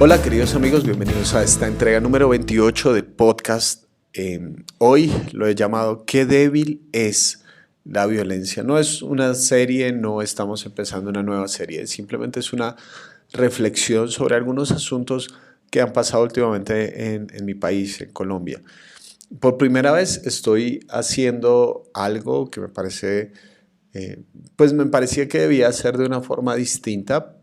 Hola queridos amigos, bienvenidos a esta entrega número 28 del podcast. Hoy lo he llamado ¿Qué débil es la violencia? No es una serie, no estamos empezando una nueva serie, simplemente es una reflexión sobre algunos asuntos que han pasado últimamente en mi país, en Colombia. Por primera vez estoy haciendo algo que me parece, pues me parecía que debía hacer de una forma distinta,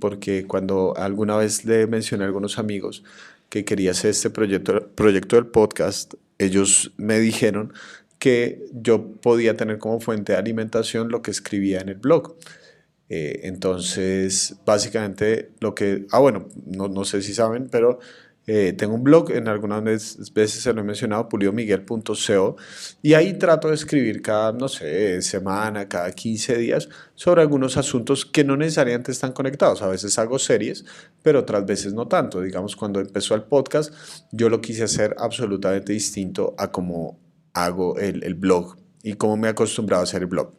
porque cuando alguna vez le mencioné a algunos amigos que quería hacer este proyecto del podcast, ellos me dijeron que yo podía tener como fuente de alimentación lo que escribía en el blog. Entonces, básicamente lo que, bueno, no sé si saben, pero tengo un blog, en algunas veces se lo he mencionado, pulidomiguel.co, y ahí trato de escribir cada, no sé, semana, cada 15 días, sobre algunos asuntos que no necesariamente están conectados. A veces hago series, pero otras veces no tanto. Digamos, cuando empezó el podcast, yo lo quise hacer absolutamente distinto a cómo hago el blog y cómo me he acostumbrado a hacer el blog.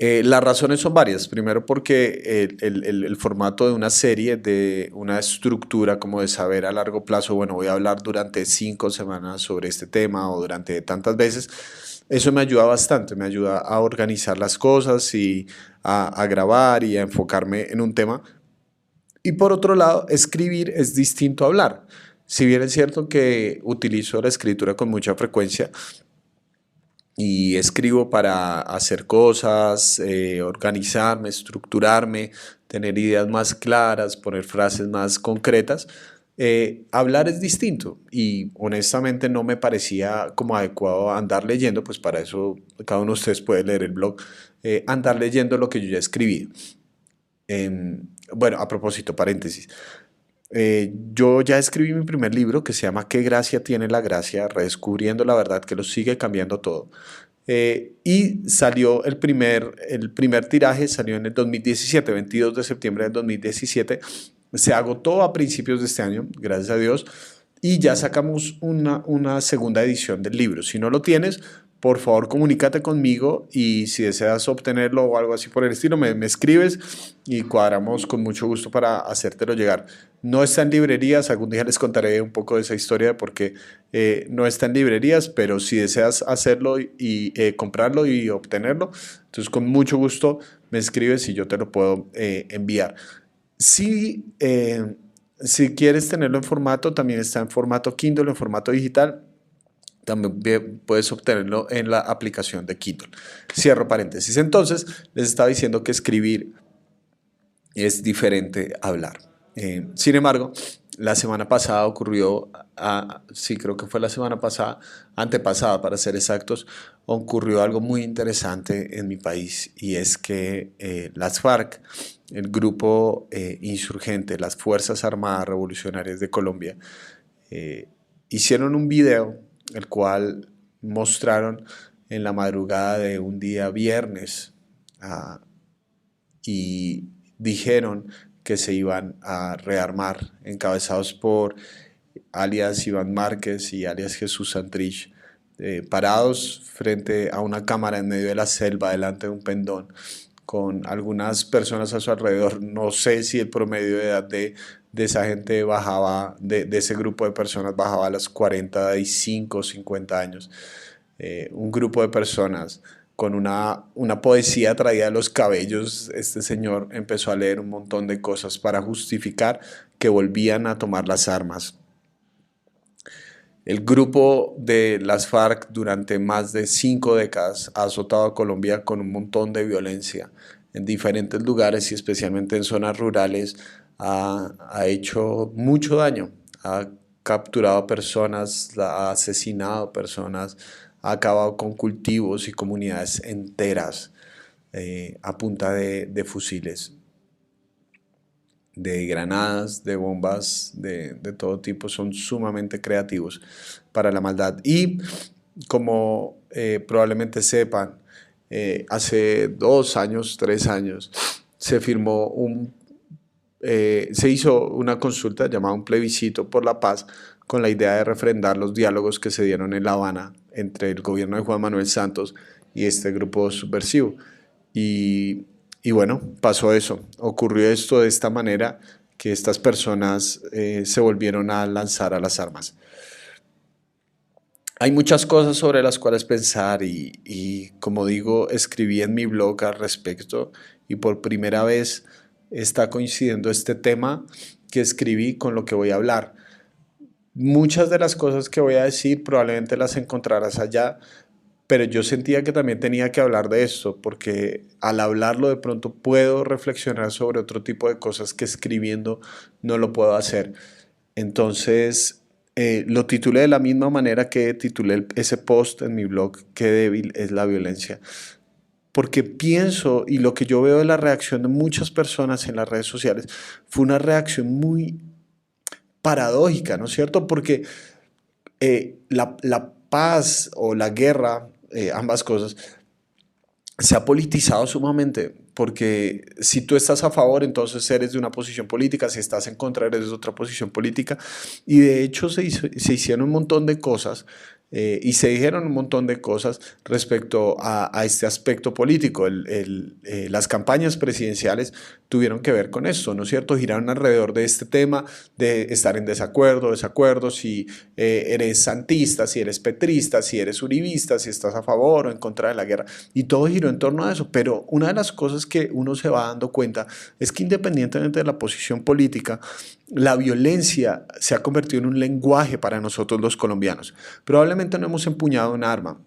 Las razones son varias. Primero porque el formato de una serie, de una estructura como de saber a largo plazo, bueno, voy a hablar durante 5 semanas sobre este tema o durante tantas veces, eso me ayuda bastante, me ayuda a organizar las cosas y a grabar y a enfocarme en un tema. Y por otro lado, escribir es distinto a hablar. Si bien es cierto que utilizo la escritura con mucha frecuencia, y escribo para hacer cosas, organizarme, estructurarme, tener ideas más claras, poner frases más concretas. Hablar es distinto y honestamente no me parecía como adecuado andar leyendo, pues para eso cada uno de ustedes puede leer el blog, andar leyendo lo que yo ya escribí. Bueno, a propósito, paréntesis. Yo ya escribí mi primer libro que se llama ¿Qué gracia tiene la gracia? Redescubriendo la verdad que lo sigue cambiando todo. Y salió el primer tiraje, salió en el 2017, 22 de septiembre del 2017. Se agotó a principios de este año, gracias a Dios, y ya sacamos una segunda edición del libro. Si no lo tienes, por favor comunícate conmigo y si deseas obtenerlo o algo así por el estilo, me escribes y cuadramos con mucho gusto para hacértelo llegar. No está en librerías, algún día les contaré un poco de esa historia de por qué no está en librerías, pero si deseas hacerlo y comprarlo y obtenerlo, entonces con mucho gusto me escribes y yo te lo puedo enviar. Si, si quieres tenerlo en formato, también está en formato Kindle, en formato digital. También puedes obtenerlo en la aplicación de Kindle. Cierro paréntesis. Entonces, les estaba diciendo que escribir es diferente a hablar. Sin embargo, la semana pasada ocurrió, sí creo que fue la semana pasada, antepasada para ser exactos, ocurrió algo muy interesante en mi país y es que las FARC, el grupo insurgente, las Fuerzas Armadas Revolucionarias de Colombia, eh, hicieron un video el cual mostraron en la madrugada de un día viernes uh, y dijeron que se iban a rearmar, encabezados por alias Iván Márquez y alias Jesús Santrich, parados frente a una cámara en medio de la selva, delante de un pendón, con algunas personas a su alrededor. No sé si el promedio de edad de esa gente bajaba, de ese grupo de personas bajaba a los 45 o 50 años. Un grupo de personas con una poesía traída de los cabellos. Este señor empezó a leer un montón de cosas para justificar que volvían a tomar las armas. El grupo de las FARC durante más de 5 décadas ha azotado a Colombia con un montón de violencia en diferentes lugares y especialmente en zonas rurales. Ha hecho mucho daño, ha capturado personas, ha asesinado personas, ha acabado con cultivos y comunidades enteras a punta de fusiles, de granadas, de bombas, de todo tipo. Son sumamente creativos para la maldad. Y como probablemente sepan, hace 2 años, 3 años, se firmó se hizo una consulta llamada un plebiscito por la paz con la idea de refrendar los diálogos que se dieron en La Habana entre el gobierno de Juan Manuel Santos y este grupo subversivo. Y bueno, pasó eso, ocurrió esto de esta manera que estas personas se volvieron a lanzar a las armas. Hay muchas cosas sobre las cuales pensar y, como digo, escribí en mi blog al respecto y por primera vez está coincidiendo este tema que escribí con lo que voy a hablar. Muchas de las cosas que voy a decir probablemente las encontrarás allá, pero yo sentía que también tenía que hablar de esto porque al hablarlo de pronto puedo reflexionar sobre otro tipo de cosas que escribiendo no lo puedo hacer. Entonces, lo titulé de la misma manera que titulé ese post en mi blog, Qué débil es la violencia. Porque pienso, y lo que yo veo de la reacción de muchas personas en las redes sociales, fue una reacción muy paradójica, ¿no es cierto? Porque la paz o la guerra, ambas cosas, se ha politizado sumamente, porque si tú estás a favor, entonces eres de una posición política, si estás en contra, eres de otra posición política, y de hecho se hicieron un montón de cosas y se dijeron un montón de cosas respecto a este aspecto político. Las campañas presidenciales tuvieron que ver con esto, ¿no es cierto? Giraron alrededor de este tema de estar en desacuerdo, si eres santista, si eres petrista, si eres uribista, si estás a favor o en contra de la guerra, y todo giró en torno a eso. Pero una de las cosas que uno se va dando cuenta es que independientemente de la posición política, la violencia se ha convertido en un lenguaje para nosotros los colombianos. Probablemente no hemos empuñado un arma,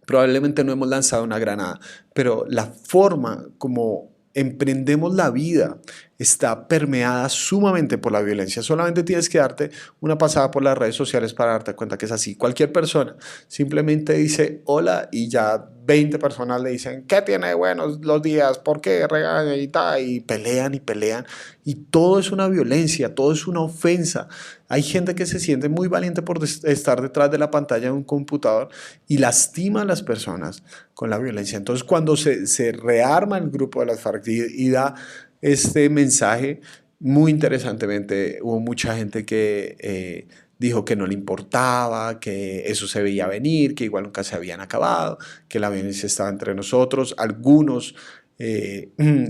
probablemente no hemos lanzado una granada, pero la forma como emprendemos la vida está permeada sumamente por la violencia. Solamente tienes que darte una pasada por las redes sociales para darte cuenta que es así. Cualquier persona simplemente dice hola y ya 20 personas le dicen ¿qué tiene de buenos los días? ¿Por qué regaña y tal? Y pelean y pelean. Y todo es una violencia, todo es una ofensa. Hay gente que se siente muy valiente por estar detrás de la pantalla de un computador y lastima a las personas con la violencia. Entonces, cuando se rearma el grupo de las FARC y da este mensaje, muy interesantemente, hubo mucha gente que dijo que no le importaba, que eso se veía venir, que igual nunca se habían acabado, que la violencia estaba entre nosotros. Algunos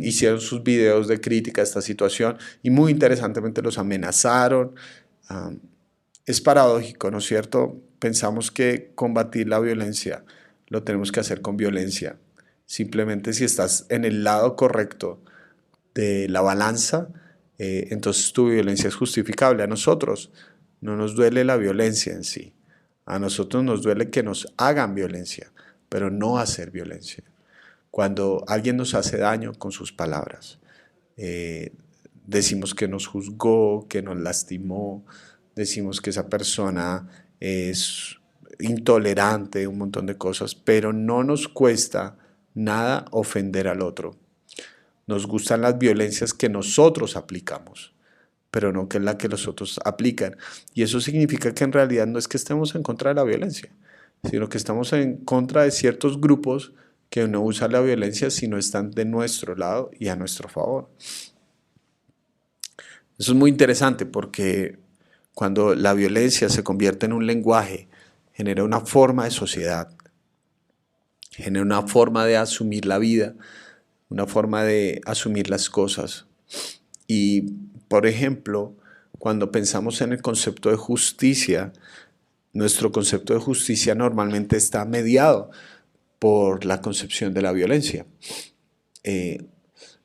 hicieron sus videos de crítica a esta situación y muy interesantemente los amenazaron. Um, es paradójico, ¿no es cierto? Pensamos que combatir la violencia lo tenemos que hacer con violencia. Simplemente si estás en el lado correcto de la balanza, entonces tu violencia es justificable. A nosotros no nos duele la violencia en sí. A nosotros nos duele que nos hagan violencia, pero no hacer violencia. Cuando alguien nos hace daño con sus palabras, decimos que nos juzgó, que nos lastimó, decimos que esa persona es intolerante, un montón de cosas, pero no nos cuesta nada ofender al otro. Nos gustan las violencias que nosotros aplicamos, pero no que es la que los otros aplican. Y eso significa que en realidad no es que estemos en contra de la violencia, sino que estamos en contra de ciertos grupos que no usan la violencia, sino están de nuestro lado y a nuestro favor. Eso es muy interesante porque cuando la violencia se convierte en un lenguaje, genera una forma de sociedad, genera una forma de asumir la vida, una forma de asumir las cosas. Y, por ejemplo, cuando pensamos en el concepto de justicia, nuestro concepto de justicia normalmente está mediado por la concepción de la violencia.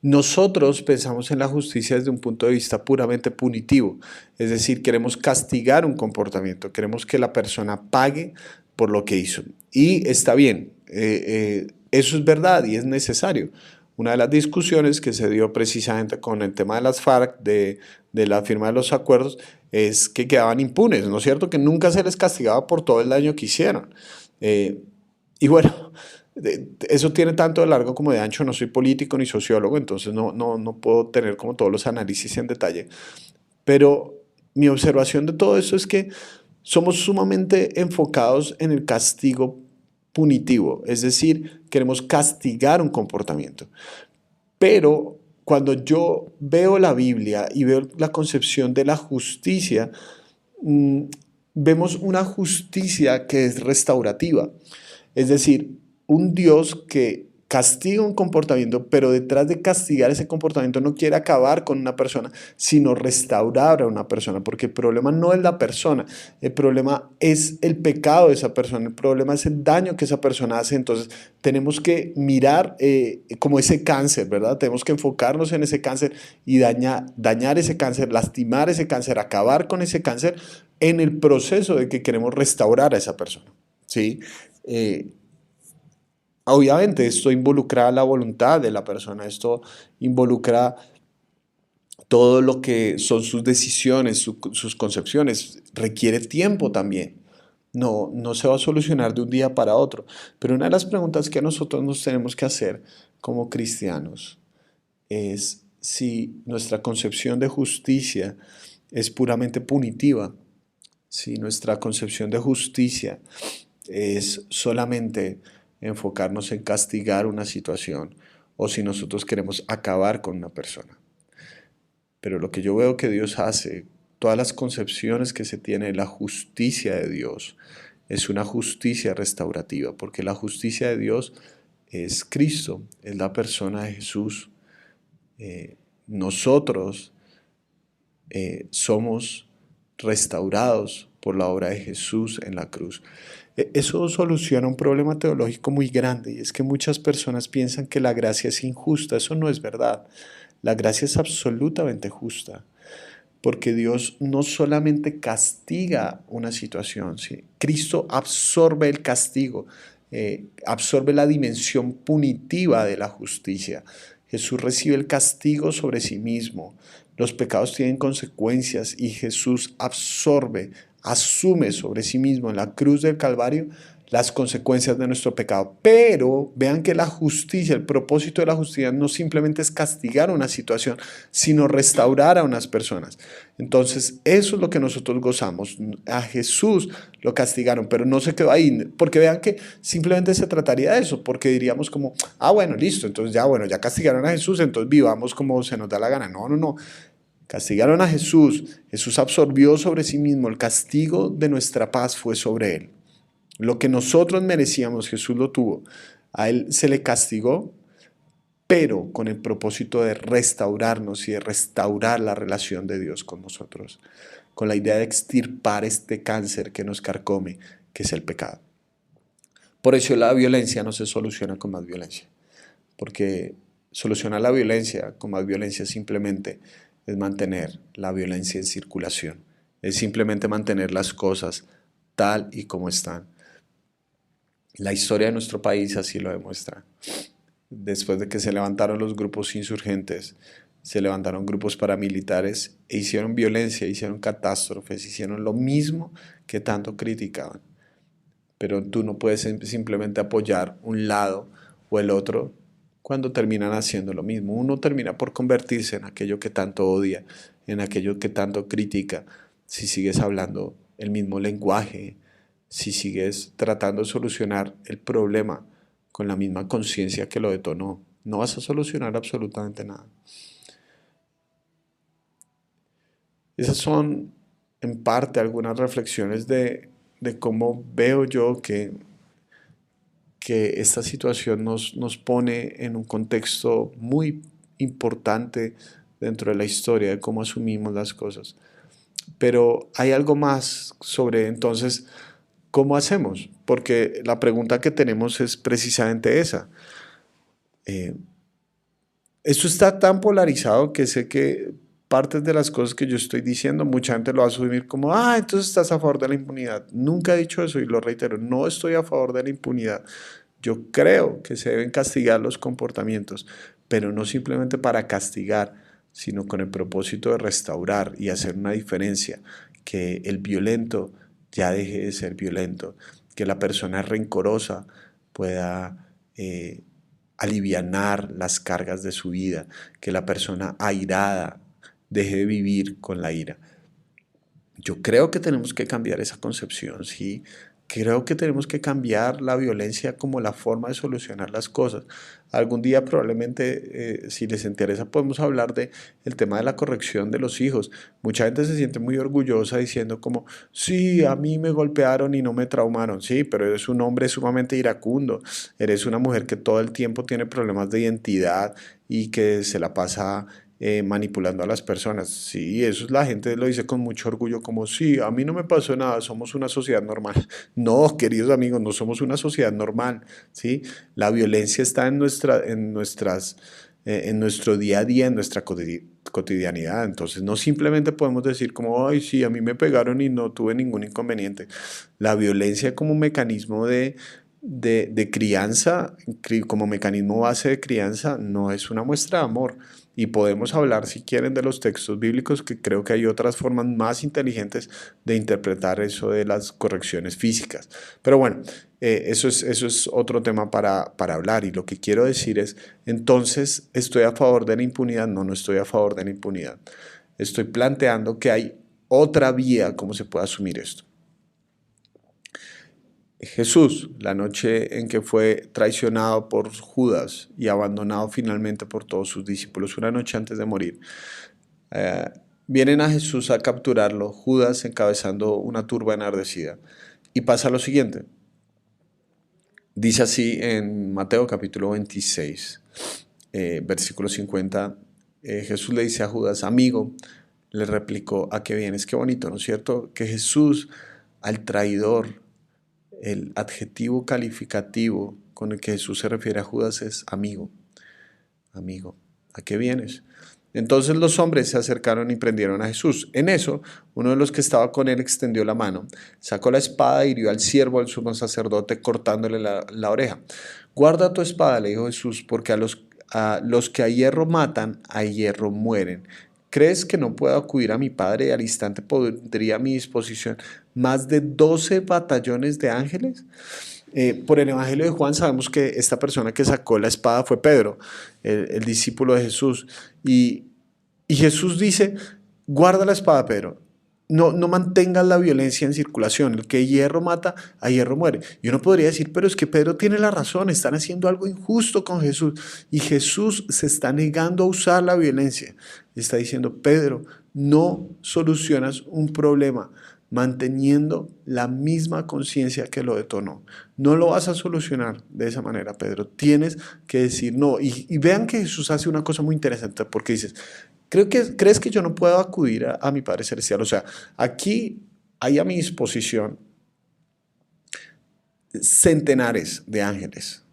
Nosotros pensamos en la justicia desde un punto de vista puramente punitivo, es decir, queremos castigar un comportamiento, queremos que la persona pague por lo que hizo. Y está bien, eso es verdad y es necesario. Una de las discusiones que se dio precisamente con el tema de las FARC, de la firma de los acuerdos, es que quedaban impunes, ¿no es cierto? Que nunca se les castigaba por todo el daño que hicieron. Y bueno, eso tiene tanto de largo como de ancho. No soy político ni sociólogo, entonces no puedo tener como todos los análisis en detalle. Pero mi observación de todo esto es que somos sumamente enfocados en el castigo punitivo, es decir, queremos castigar un comportamiento. Pero cuando yo veo la Biblia y veo la concepción de la justicia, vemos una justicia que es restaurativa. Es decir, un Dios que castiga un comportamiento, pero detrás de castigar ese comportamiento no quiere acabar con una persona, sino restaurar a una persona, porque el problema no es la persona, el problema es el pecado de esa persona, el problema es el daño que esa persona hace. Entonces tenemos que mirar como ese cáncer, ¿verdad? Tenemos que enfocarnos en ese cáncer y dañar ese cáncer, lastimar ese cáncer, acabar con ese cáncer en el proceso de que queremos restaurar a esa persona, ¿sí? Eh, Obviamente esto involucra la voluntad de la persona, esto involucra todo lo que son sus decisiones, sus concepciones, requiere tiempo también. No se va a solucionar de un día para otro. Pero una de las preguntas que nosotros nos tenemos que hacer como cristianos es si nuestra concepción de justicia es puramente punitiva, si nuestra concepción de justicia es solamente enfocarnos en castigar una situación o si nosotros queremos acabar con una persona. Pero lo que yo veo que Dios hace, todas las concepciones que se tiene de la justicia de Dios, es una justicia restaurativa, porque la justicia de Dios es Cristo, es la persona de Jesús. Nosotros somos restaurados por la obra de Jesús en la cruz. Eso soluciona un problema teológico muy grande y es que muchas personas piensan que la gracia es injusta. Eso no es verdad. La gracia es absolutamente justa porque Dios no solamente castiga una situación, ¿sí? Cristo absorbe el castigo, absorbe la dimensión punitiva de la justicia. Jesús recibe el castigo sobre sí mismo. Los pecados tienen consecuencias y Jesús absorbe, asume sobre sí mismo en la cruz del Calvario las consecuencias de nuestro pecado. Pero vean que la justicia, el propósito de la justicia no simplemente es castigar una situación, sino restaurar a unas personas. Entonces, eso es lo que nosotros gozamos. A Jesús lo castigaron, pero no se quedó ahí, porque vean que simplemente se trataría de eso, porque diríamos como, bueno, listo, entonces ya, bueno, ya castigaron a Jesús, entonces vivamos como se nos da la gana. No, no, no. Castigaron a Jesús. Jesús absorbió sobre sí mismo el castigo de nuestra paz fue sobre él. Lo que nosotros merecíamos, Jesús lo tuvo. A él se le castigó, pero con el propósito de restaurarnos y de restaurar la relación de Dios con nosotros, con la idea de extirpar este cáncer que nos carcome, que es el pecado. Por eso la violencia no se soluciona con más violencia, porque solucionar la violencia con más violencia simplemente es mantener la violencia en circulación, es simplemente mantener las cosas tal y como están. La historia de nuestro país así lo demuestra. Después de que se levantaron los grupos insurgentes, se levantaron grupos paramilitares e hicieron violencia, hicieron catástrofes, hicieron lo mismo que tanto criticaban. Pero tú no puedes simplemente apoyar un lado o el otro cuando terminan haciendo lo mismo. Uno termina por convertirse en aquello que tanto odia, en aquello que tanto critica, si sigues hablando el mismo lenguaje, si sigues tratando de solucionar el problema con la misma conciencia que lo detonó. No vas a solucionar absolutamente nada. Esas son en parte algunas reflexiones de cómo veo yo que esta situación nos pone en un contexto muy importante dentro de la historia de cómo asumimos las cosas. Pero hay algo más sobre entonces cómo hacemos, porque la pregunta que tenemos es precisamente esa. Esto está tan polarizado que sé que partes de las cosas que yo estoy diciendo, mucha gente lo va a asumir como, entonces estás a favor de la impunidad. Nunca he dicho eso y lo reitero, no estoy a favor de la impunidad. Yo creo que se deben castigar los comportamientos, pero no simplemente para castigar, sino con el propósito de restaurar y hacer una diferencia, que el violento ya deje de ser violento, que la persona rencorosa pueda alivianar las cargas de su vida, que la persona airada deje de vivir con la ira. Yo creo que tenemos que cambiar esa concepción, ¿sí? creo que tenemos que cambiar la violencia como la forma de solucionar las cosas. Algún día probablemente, si les interesa, podemos hablar de el tema de la corrección de los hijos. Mucha gente se siente muy orgullosa diciendo como, sí, a mí me golpearon y no me traumaron. Sí, pero eres un hombre sumamente iracundo. Eres una mujer que todo el tiempo tiene problemas de identidad y que se la pasa manipulando a las personas. Sí, eso es, la gente lo dice con mucho orgullo, como sí, a mí no me pasó nada, somos una sociedad normal. No, queridos amigos, no somos una sociedad normal, ¿sí? La violencia está en nuestro día a día, en nuestra cotidianidad. Entonces, no simplemente podemos decir como, ay, sí, a mí me pegaron y no tuve ningún inconveniente. La violencia como mecanismo de crianza, como mecanismo base de crianza, no es una muestra de amor. Y podemos hablar, si quieren, de los textos bíblicos, que creo que hay otras formas más inteligentes de interpretar eso de las correcciones físicas. Pero bueno, eso es otro tema para hablar. Y lo que quiero decir es, entonces, ¿estoy a favor de la impunidad? No, no estoy a favor de la impunidad. Estoy planteando que hay otra vía cómo se puede asumir esto. Jesús, la noche en que fue traicionado por Judas y abandonado finalmente por todos sus discípulos, una noche antes de morir, eh, vienen a Jesús a capturarlo, Judas encabezando una turba enardecida. Y pasa lo siguiente, dice así en Mateo capítulo 26, versículo 50, Jesús le dice a Judas, amigo, le replicó, ¿a qué vienes? Qué bonito, ¿no es cierto? Que Jesús al traidor, el adjetivo calificativo con el que Jesús se refiere a Judas es amigo. Amigo, ¿a qué vienes? Entonces los hombres se acercaron y prendieron a Jesús. En eso, uno de los que estaba con él extendió la mano, sacó la espada y hirió al siervo del sumo sacerdote cortándole la oreja. Guarda tu espada, le dijo Jesús, porque a los que a hierro matan, a hierro mueren. ¿Crees que no puedo acudir a mi Padre y al instante pondría a mi disposición más de 12 batallones de ángeles? Por el Evangelio de Juan sabemos que esta persona que sacó la espada fue Pedro, el discípulo de Jesús. Y Jesús dice, guarda la espada, Pedro. No, no mantengas la violencia en circulación. El que hierro mata, a hierro muere. Y uno podría decir, pero es que Pedro tiene la razón, están haciendo algo injusto con Jesús. Y Jesús se está negando a usar la violencia. Está diciendo, Pedro, no solucionas un problema manteniendo la misma conciencia que lo detonó. No lo vas a solucionar de esa manera, Pedro. Tienes que decir no. Y vean que Jesús hace una cosa muy interesante porque dices, ¿crees que yo no puedo acudir a mi Padre Celestial? O sea, aquí hay a mi disposición centenares de ángeles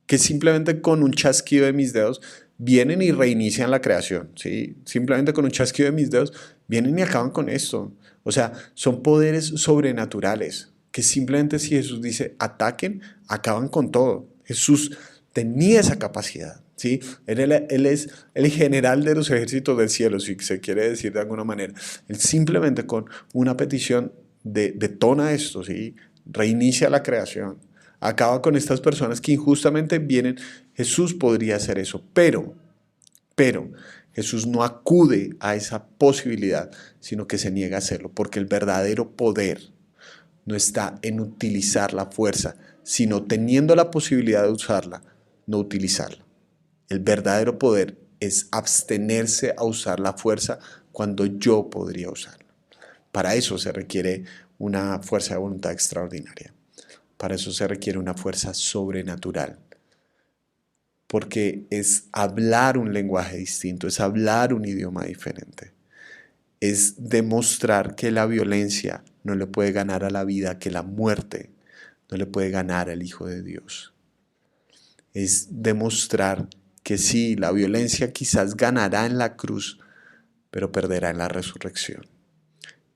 que simplemente con un chasquido de mis dedos vienen y reinician la creación, ¿sí? Simplemente con un chasquido de mis dedos vienen y acaban con esto. O sea, son poderes sobrenaturales que simplemente si Jesús dice ataquen, acaban con todo. Jesús tenía esa capacidad, ¿sí? Él es el general de los ejércitos del cielo, si se quiere decir de alguna manera. Él simplemente con una petición detona esto, ¿sí? Reinicia la creación. Acaba con estas personas que injustamente vienen. Jesús podría hacer eso, pero Jesús no acude a esa posibilidad, sino que se niega a hacerlo, porque el verdadero poder no está en utilizar la fuerza, sino teniendo la posibilidad de usarla, no utilizarla. El verdadero poder es abstenerse a usar la fuerza cuando yo podría usarla. Para eso se requiere una fuerza de voluntad extraordinaria. Para eso se requiere una fuerza sobrenatural, porque es hablar un lenguaje distinto, es hablar un idioma diferente, es demostrar que la violencia no le puede ganar a la vida, que la muerte no le puede ganar al Hijo de Dios. Es demostrar que sí, la violencia quizás ganará en la cruz, pero perderá en la resurrección.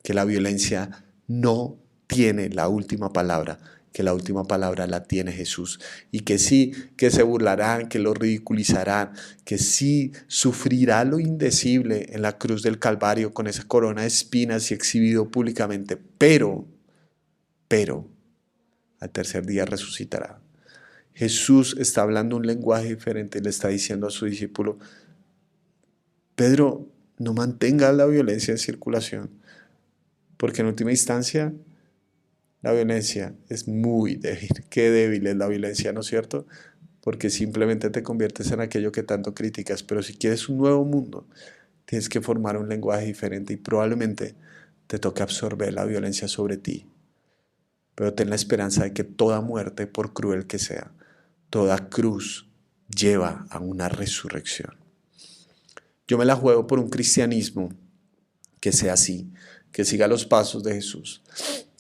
Que la violencia no tiene la última palabra, que la última palabra la tiene Jesús. Y que sí, que se burlarán, que lo ridiculizarán, que sí sufrirá lo indecible en la cruz del Calvario con esa corona de espinas y exhibido públicamente, pero, al tercer día resucitará. Jesús está hablando un lenguaje diferente y le está diciendo a su discípulo, Pedro, no mantenga la violencia en circulación, porque en última instancia La violencia es muy débil. Qué débil es la violencia, ¿no es cierto? Porque simplemente te conviertes en aquello que tanto criticas. Pero si quieres un nuevo mundo, tienes que formar un lenguaje diferente y probablemente te toque absorber la violencia sobre ti. Pero ten la esperanza de que toda muerte, por cruel que sea, toda cruz lleva a una resurrección. Yo me la juego por un cristianismo que sea así, que siga los pasos de Jesús,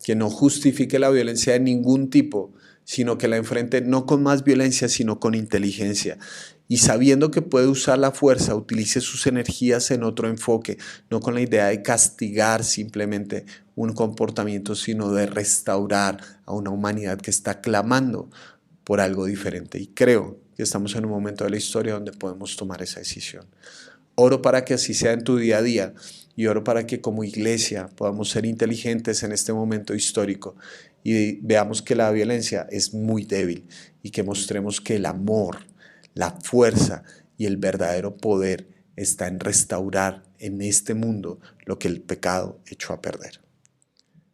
que no justifique la violencia de ningún tipo, sino que la enfrente no con más violencia, sino con inteligencia. Y sabiendo que puede usar la fuerza, utilice sus energías en otro enfoque, no con la idea de castigar simplemente un comportamiento, sino de restaurar a una humanidad que está clamando por algo diferente. Y creo que estamos en un momento de la historia donde podemos tomar esa decisión. Oro para que así sea en tu día a día y oro para que como iglesia podamos ser inteligentes en este momento histórico y veamos que la violencia es muy débil y que mostremos que el amor, la fuerza y el verdadero poder está en restaurar en este mundo lo que el pecado echó a perder.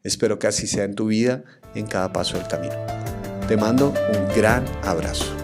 Espero que así sea en tu vida, en cada paso del camino. Te mando un gran abrazo.